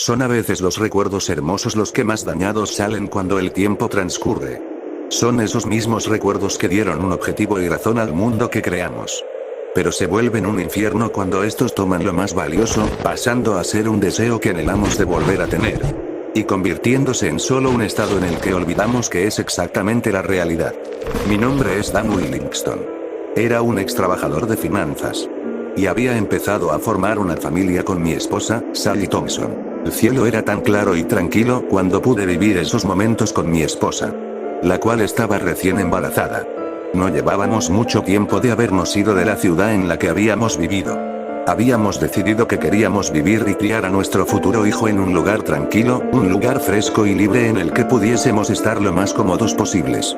Son a veces los recuerdos hermosos los que más dañados salen cuando el tiempo transcurre. Son esos mismos recuerdos que dieron un objetivo y razón al mundo que creamos. Pero se vuelven un infierno cuando estos toman lo más valioso, pasando a ser un deseo que anhelamos de volver a tener. Y convirtiéndose en solo un estado en el que olvidamos que es exactamente la realidad. Mi nombre es Dan Willingston. Era un ex trabajador de finanzas. Y había empezado a formar una familia con mi esposa, Sally Thompson. El cielo era tan claro y tranquilo cuando pude vivir esos momentos con mi esposa, la cual estaba recién embarazada. No llevábamos mucho tiempo de habernos ido de la ciudad en la que habíamos vivido. Habíamos decidido que queríamos vivir y criar a nuestro futuro hijo en un lugar tranquilo, un lugar fresco y libre en el que pudiésemos estar lo más cómodos posibles.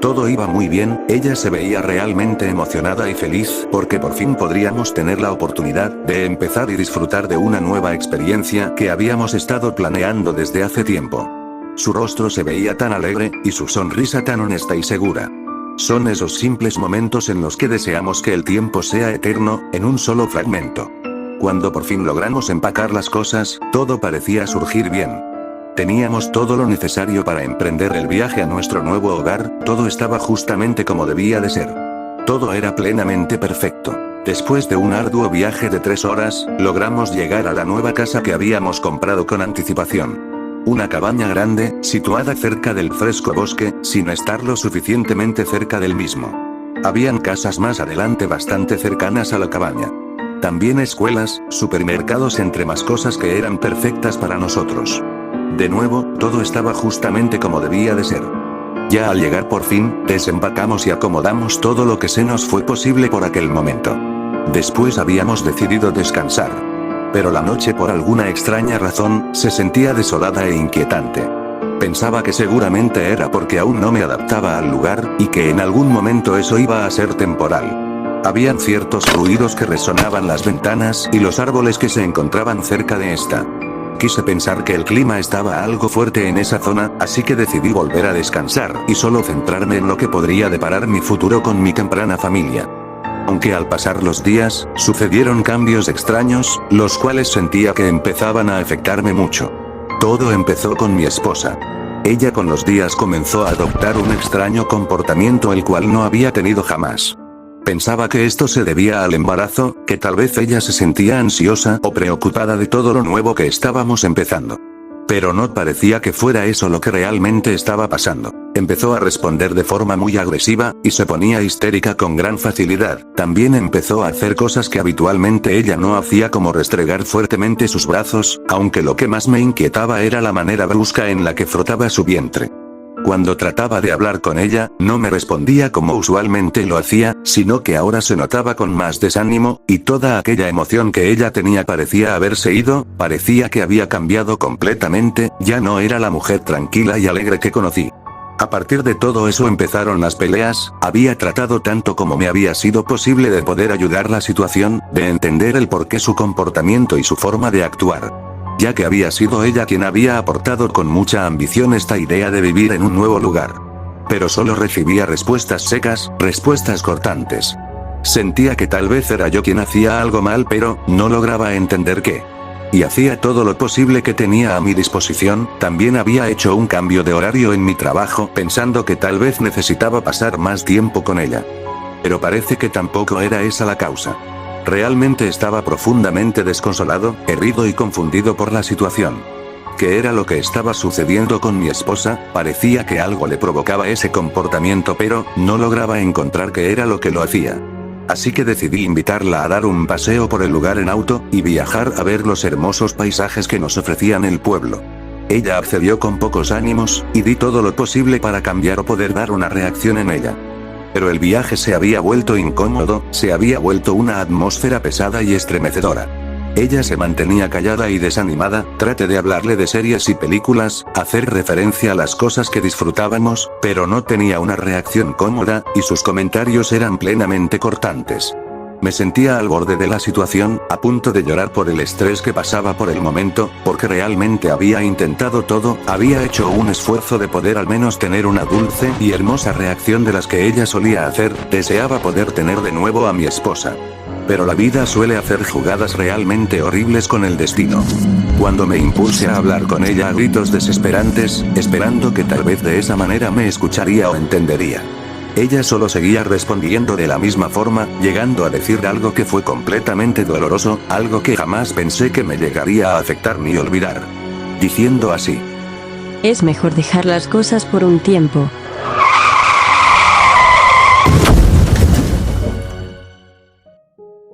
Todo iba muy bien, ella se veía realmente emocionada y feliz porque por fin podríamos tener la oportunidad de empezar y disfrutar de una nueva experiencia que habíamos estado planeando desde hace tiempo. Su rostro se veía tan alegre, y su sonrisa tan honesta y segura. Son esos simples momentos en los que deseamos que el tiempo sea eterno, en un solo fragmento. Cuando por fin logramos empacar las cosas, todo parecía surgir bien. Teníamos todo lo necesario para emprender el viaje a nuestro nuevo hogar, todo estaba justamente como debía de ser. Todo era plenamente perfecto. Después de un arduo viaje de 3 horas, logramos llegar a la nueva casa que habíamos comprado con anticipación. Una cabaña grande, situada cerca del fresco bosque, sin estar lo suficientemente cerca del mismo. Habían casas más adelante bastante cercanas a la cabaña. También escuelas, supermercados entre más cosas que eran perfectas para nosotros. De nuevo, todo estaba justamente como debía de ser. Ya al llegar por fin, desempacamos y acomodamos todo lo que se nos fue posible por aquel momento. Después habíamos decidido descansar. Pero la noche por alguna extraña razón, se sentía desolada e inquietante. Pensaba que seguramente era porque aún no me adaptaba al lugar, y que en algún momento eso iba a ser temporal. Habían ciertos ruidos que resonaban las ventanas y los árboles que se encontraban cerca de esta. Quise pensar que el clima estaba algo fuerte en esa zona, así que decidí volver a descansar y solo centrarme en lo que podría deparar mi futuro con mi temprana familia. Aunque al pasar los días, sucedieron cambios extraños, los cuales sentía que empezaban a afectarme mucho. Todo empezó con mi esposa. Ella con los días comenzó a adoptar un extraño comportamiento el cual no había tenido jamás. Pensaba que esto se debía al embarazo, que tal vez ella se sentía ansiosa o preocupada de todo lo nuevo que estábamos empezando. Pero no parecía que fuera eso lo que realmente estaba pasando. Empezó a responder de forma muy agresiva, y se ponía histérica con gran facilidad. También empezó a hacer cosas que habitualmente ella no hacía, como restregar fuertemente sus brazos, aunque lo que más me inquietaba era la manera brusca en la que frotaba su vientre. Cuando trataba de hablar con ella, no me respondía como usualmente lo hacía, sino que ahora se notaba con más desánimo, y toda aquella emoción que ella tenía parecía haberse ido, parecía que había cambiado completamente, ya no era la mujer tranquila y alegre que conocí. A partir de todo eso empezaron las peleas. Había tratado tanto como me había sido posible de poder ayudar la situación, de entender el porqué su comportamiento y su forma de actuar. Ya que había sido ella quien había aportado con mucha ambición esta idea de vivir en un nuevo lugar. Pero solo recibía respuestas secas, respuestas cortantes. Sentía que tal vez era yo quien hacía algo mal, pero no lograba entender qué. Y hacía todo lo posible que tenía a mi disposición. También había hecho un cambio de horario en mi trabajo, pensando que tal vez necesitaba pasar más tiempo con ella. Pero parece que tampoco era esa la causa. Realmente estaba profundamente desconsolado, herido y confundido por la situación. ¿Qué era lo que estaba sucediendo con mi esposa? Parecía que algo le provocaba ese comportamiento, pero no lograba encontrar qué era lo que lo hacía. Así que decidí invitarla a dar un paseo por el lugar en auto, y viajar a ver los hermosos paisajes que nos ofrecían el pueblo. Ella accedió con pocos ánimos, y di todo lo posible para cambiar o poder dar una reacción en ella. Pero el viaje se había vuelto incómodo, se había vuelto una atmósfera pesada y estremecedora. Ella se mantenía callada y desanimada. Traté de hablarle de series y películas, hacer referencia a las cosas que disfrutábamos, pero no tenía una reacción cómoda, y sus comentarios eran plenamente cortantes. Me sentía al borde de la situación, a punto de llorar por el estrés que pasaba por el momento, porque realmente había intentado todo, había hecho un esfuerzo de poder al menos tener una dulce y hermosa reacción de las que ella solía hacer. Deseaba poder tener de nuevo a mi esposa. Pero la vida suele hacer jugadas realmente horribles con el destino. Cuando me impulsé a hablar con ella a gritos desesperantes, esperando que tal vez de esa manera me escucharía o entendería. Ella solo seguía respondiendo de la misma forma, llegando a decir algo que fue completamente doloroso, algo que jamás pensé que me llegaría a afectar ni olvidar. Diciendo así: es mejor dejar las cosas por un tiempo.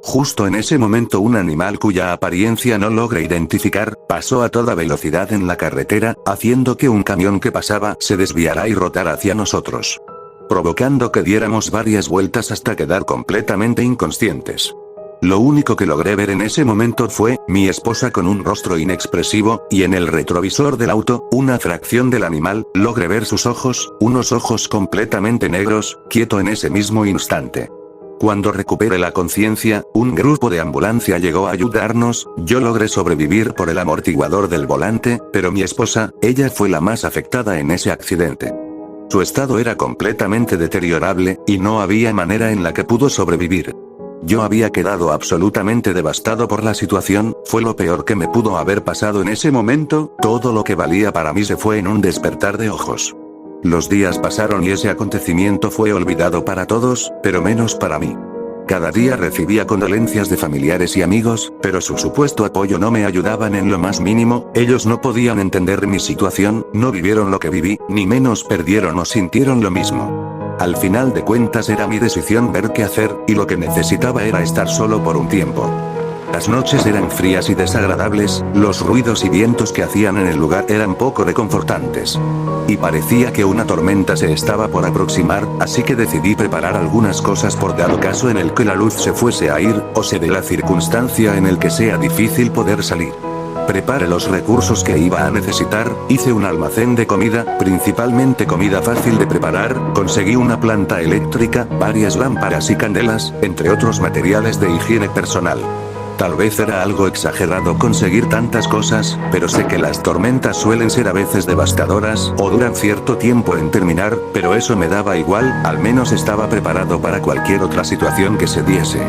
Justo en ese momento un animal cuya apariencia no logré identificar, pasó a toda velocidad en la carretera, haciendo que un camión que pasaba se desviara y rotara hacia nosotros, provocando que diéramos varias vueltas hasta quedar completamente inconscientes. Lo único que logré ver en ese momento fue mi esposa con un rostro inexpresivo, y en el retrovisor del auto, una fracción del animal, logré ver sus ojos, unos ojos completamente negros, quieto en ese mismo instante. Cuando recuperé la conciencia, un grupo de ambulancia llegó a ayudarnos, yo logré sobrevivir por el amortiguador del volante, pero mi esposa, ella fue la más afectada en ese accidente. Su estado era completamente deteriorable, y no había manera en la que pudo sobrevivir. Yo había quedado absolutamente devastado por la situación, fue lo peor que me pudo haber pasado en ese momento, todo lo que valía para mí se fue en un despertar de ojos. Los días pasaron y ese acontecimiento fue olvidado para todos, pero menos para mí. Cada día recibía condolencias de familiares y amigos, pero su supuesto apoyo no me ayudaban en lo más mínimo, ellos no podían entender mi situación, no vivieron lo que viví, ni menos perdieron o sintieron lo mismo. Al final de cuentas era mi decisión ver qué hacer, y lo que necesitaba era estar solo por un tiempo. Las noches eran frías y desagradables, los ruidos y vientos que hacían en el lugar eran poco reconfortantes. Y parecía que una tormenta se estaba por aproximar, así que decidí preparar algunas cosas por dado caso en el que la luz se fuese a ir, o se dé la circunstancia en el que sea difícil poder salir. Preparé los recursos que iba a necesitar, hice un almacén de comida, principalmente comida fácil de preparar, conseguí una planta eléctrica, varias lámparas y candelas, entre otros materiales de higiene personal. Tal vez era algo exagerado conseguir tantas cosas, pero sé que las tormentas suelen ser a veces devastadoras, o duran cierto tiempo en terminar, pero eso me daba igual, al menos estaba preparado para cualquier otra situación que se diese.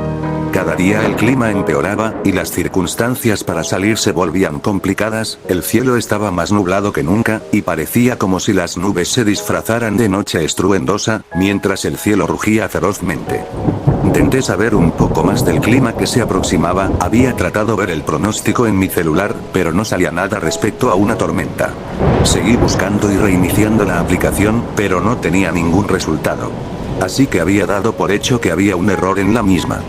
Cada día el clima empeoraba, y las circunstancias para salir se volvían complicadas, el cielo estaba más nublado que nunca, y parecía como si las nubes se disfrazaran de noche estruendosa, mientras el cielo rugía ferozmente. Intenté saber un poco más del clima que se aproximaba, había tratado ver el pronóstico en mi celular, pero no salía nada respecto a una tormenta. Seguí buscando y reiniciando la aplicación, pero no tenía ningún resultado. Así que había dado por hecho que había un error en la misma.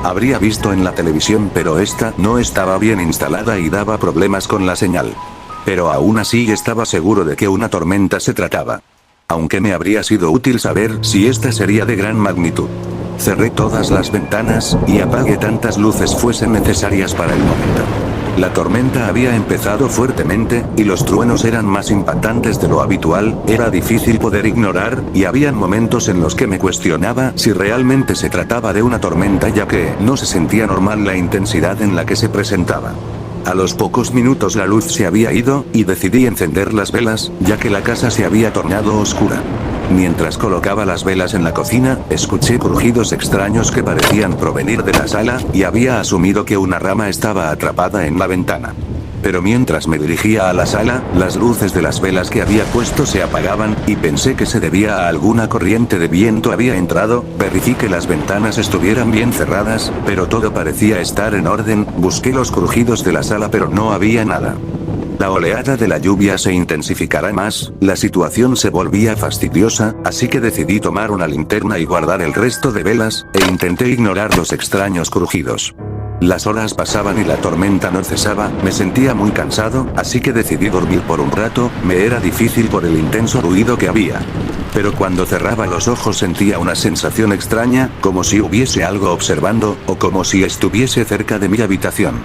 Habría visto en la televisión, pero esta no estaba bien instalada y daba problemas con la señal. Pero aún así estaba seguro de que una tormenta se trataba. Aunque me habría sido útil saber si esta sería de gran magnitud. Cerré todas las ventanas, y apagué tantas luces fuesen necesarias para el momento. La tormenta había empezado fuertemente, y los truenos eran más impactantes de lo habitual, era difícil poder ignorar, y habían momentos en los que me cuestionaba si realmente se trataba de una tormenta, ya que no se sentía normal la intensidad en la que se presentaba. A los pocos minutos la luz se había ido, y decidí encender las velas, ya que la casa se había tornado oscura. Mientras colocaba las velas en la cocina, escuché crujidos extraños que parecían provenir de la sala, y había asumido que una rama estaba atrapada en la ventana. Pero mientras me dirigía a la sala, las luces de las velas que había puesto se apagaban, y pensé que se debía a alguna corriente de viento había entrado, verifiqué que las ventanas estuvieran bien cerradas, pero todo parecía estar en orden, busqué los crujidos de la sala pero no había nada. La oleada de la lluvia se intensificará más, la situación se volvía fastidiosa, así que decidí tomar una linterna y guardar el resto de velas, e intenté ignorar los extraños crujidos. Las horas pasaban y la tormenta no cesaba, me sentía muy cansado, así que decidí dormir por un rato, me era difícil por el intenso ruido que había. Pero cuando cerraba los ojos sentía una sensación extraña, como si hubiese algo observando, o como si estuviese cerca de mi habitación.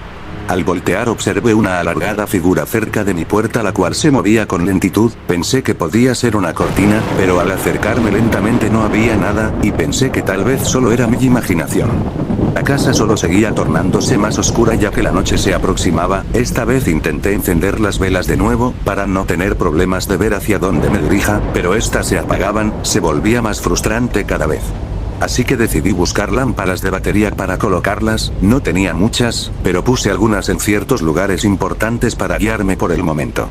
Al voltear observé una alargada figura cerca de mi puerta, la cual se movía con lentitud, pensé que podía ser una cortina, pero al acercarme lentamente no había nada, y pensé que tal vez solo era mi imaginación. La casa solo seguía tornándose más oscura ya que la noche se aproximaba, esta vez intenté encender las velas de nuevo, para no tener problemas de ver hacia dónde me dirija, pero estas se apagaban, se volvía más frustrante cada vez. así que decidí buscar lámparas de batería para colocarlas. No tenía muchas, pero puse algunas en ciertos lugares importantes para guiarme por el momento.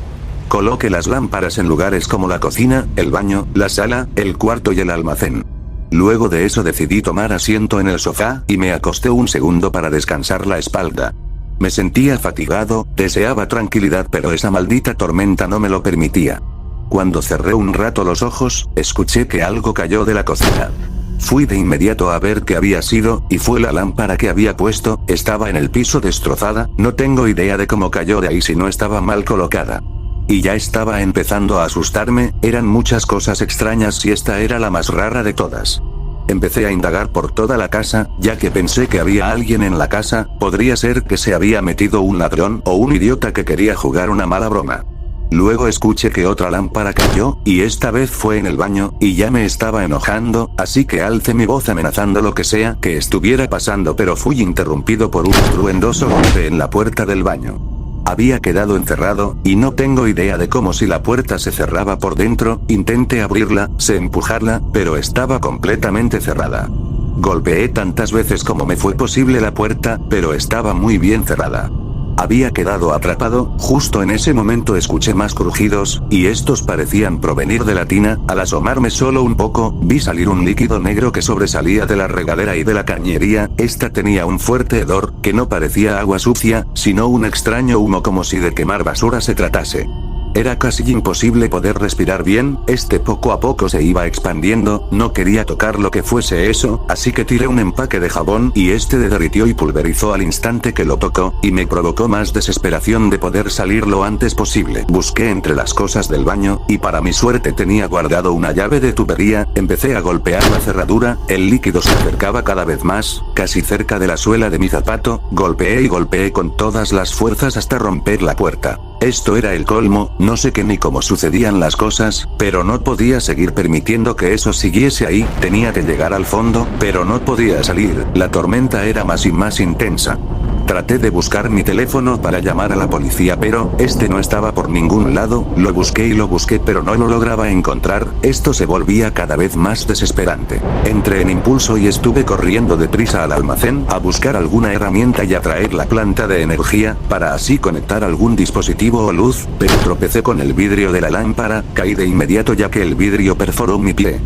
Coloqué las lámparas en lugares como la cocina, el baño, la sala, el cuarto y el almacén. Luego de eso decidí tomar asiento en el sofá, y me acosté un segundo para descansar la espalda. Me sentía fatigado, deseaba tranquilidad, pero esa maldita tormenta no me lo permitía. Cuando cerré un rato los ojos, escuché que algo cayó de la cocina. Fui de inmediato a ver qué había sido, y fue la lámpara que había puesto. Estaba en el piso destrozada. No tengo idea de cómo cayó de ahí si no estaba mal colocada. Y ya estaba empezando a asustarme. Eran muchas cosas extrañas y esta era la más rara de todas. Empecé a indagar por toda la casa, ya que pensé que había alguien en la casa. Podría ser que se había metido un ladrón o un idiota que quería jugar una mala broma. Luego escuché que otra lámpara cayó, y esta vez fue en el baño, y ya me estaba enojando, así que alcé mi voz amenazando lo que sea que estuviera pasando, pero fui interrumpido por un estruendoso golpe en la puerta del baño. Había quedado encerrado, y no tengo idea de cómo si la puerta se cerraba por dentro. Intenté abrirla, sé empujarla, pero estaba completamente cerrada. Golpeé tantas veces como me fue posible la puerta, pero estaba muy bien cerrada. Había quedado atrapado. Justo en ese momento escuché más crujidos, y estos parecían provenir de la tina. Al asomarme solo un poco, vi salir un líquido negro que sobresalía de la regadera y de la cañería. Esta tenía un fuerte hedor, que no parecía agua sucia, sino un extraño humo como si de quemar basura se tratase. Era casi imposible poder respirar bien. Poco a poco se iba expandiendo. No quería tocar lo que fuese eso, así que tiré un empaque de jabón y derritió y pulverizó al instante que lo tocó, y me provocó más desesperación de poder salir lo antes posible. Busqué entre las cosas del baño, y para mi suerte tenía guardado una llave de tubería. Empecé a golpear la cerradura. El líquido se acercaba cada vez más, casi cerca de la suela de mi zapato. Golpeé y golpeé con todas las fuerzas hasta romper la puerta. Esto era el colmo. No sé qué ni cómo sucedían las cosas, pero no podía seguir permitiendo que eso siguiese ahí. Tenía que llegar al fondo, pero no podía salir. La tormenta era más y más intensa. Traté de buscar mi teléfono para llamar a la policía, pero no estaba por ningún lado. Lo busqué, pero no lo lograba encontrar. Esto se volvía cada vez más desesperante. Entré en impulso y estuve corriendo deprisa al almacén a buscar alguna herramienta y a traer la planta de energía, para así conectar algún dispositivo o luz, pero tropecé con el vidrio de la lámpara. Caí de inmediato ya que el vidrio perforó mi pie.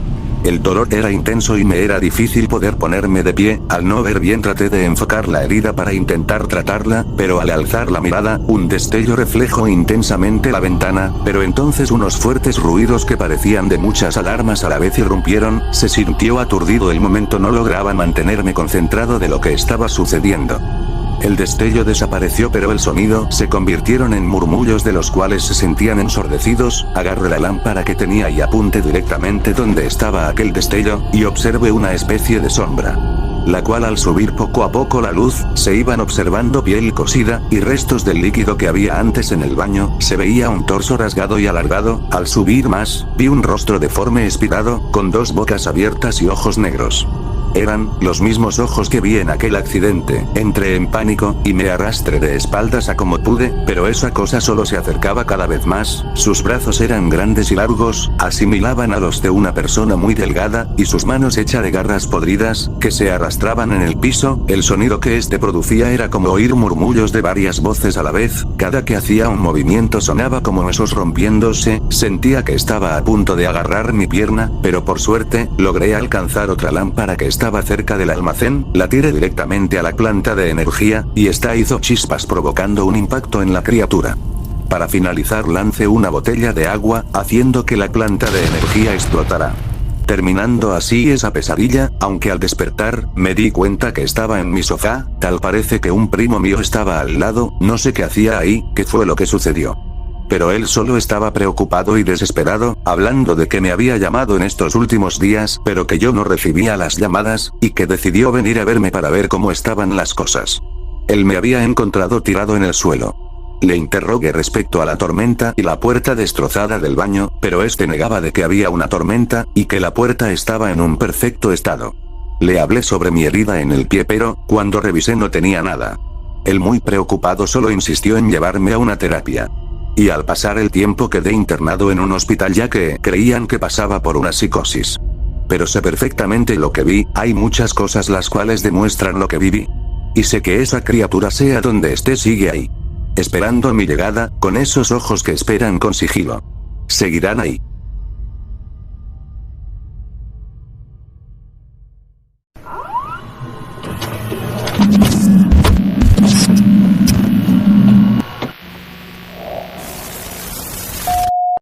El dolor era intenso y me era difícil poder ponerme de pie. Al no ver bien traté de enfocar la herida para intentar tratarla, pero al alzar la mirada, un destello reflejó intensamente la ventana, pero entonces unos fuertes ruidos que parecían de muchas alarmas a la vez irrumpieron. Se sintió aturdido el momento, no lograba mantenerme concentrado de lo que estaba sucediendo. El destello desapareció, pero el sonido se convirtieron en murmullos de los cuales se sentían ensordecidos. Agarré la lámpara que tenía y apunté directamente donde estaba aquel destello, y observé una especie de sombra, la cual al subir poco a poco la luz, se iban observando piel cosida, y restos del líquido que había antes en el baño. Se veía un torso rasgado y alargado. Al subir más, vi un rostro deforme espirado, con dos bocas abiertas y ojos negros. Eran los mismos ojos que vi en aquel accidente. Entré en pánico, y me arrastré de espaldas a como pude, pero esa cosa solo se acercaba cada vez más. Sus brazos eran grandes y largos, asimilaban a los de una persona muy delgada, y sus manos hechas de garras podridas, que se arrastraban en el piso. El sonido que producía era como oír murmullos de varias voces a la vez. Cada que hacía un movimiento sonaba como huesos rompiéndose. Sentía que estaba a punto de agarrar mi pierna, pero por suerte, logré alcanzar otra lámpara que estaba cerca del almacén. La tiré directamente a la planta de energía, y hizo chispas provocando un impacto en la criatura. Para finalizar lancé una botella de agua, haciendo que la planta de energía explotara. Terminando así esa pesadilla, aunque al despertar, me di cuenta que estaba en mi sofá. Tal parece que un primo mío estaba al lado. No sé qué hacía ahí, qué fue lo que sucedió. Pero él solo estaba preocupado y desesperado, hablando de que me había llamado en estos últimos días, pero que yo no recibía las llamadas, y que decidió venir a verme para ver cómo estaban las cosas. Él me había encontrado tirado en el suelo. Le interrogué respecto a la tormenta y la puerta destrozada del baño, pero negaba de que había una tormenta, y que la puerta estaba en un perfecto estado. Le hablé sobre mi herida en el pie, pero, cuando revisé no tenía nada. Él, muy preocupado, solo insistió en llevarme a una terapia. Y al pasar el tiempo quedé internado en un hospital ya que creían que pasaba por una psicosis. Pero sé perfectamente lo que vi, hay muchas cosas las cuales demuestran lo que viví. Y sé que esa criatura sea donde esté sigue ahí. Esperando mi llegada, con esos ojos que esperan con sigilo. Seguirán ahí.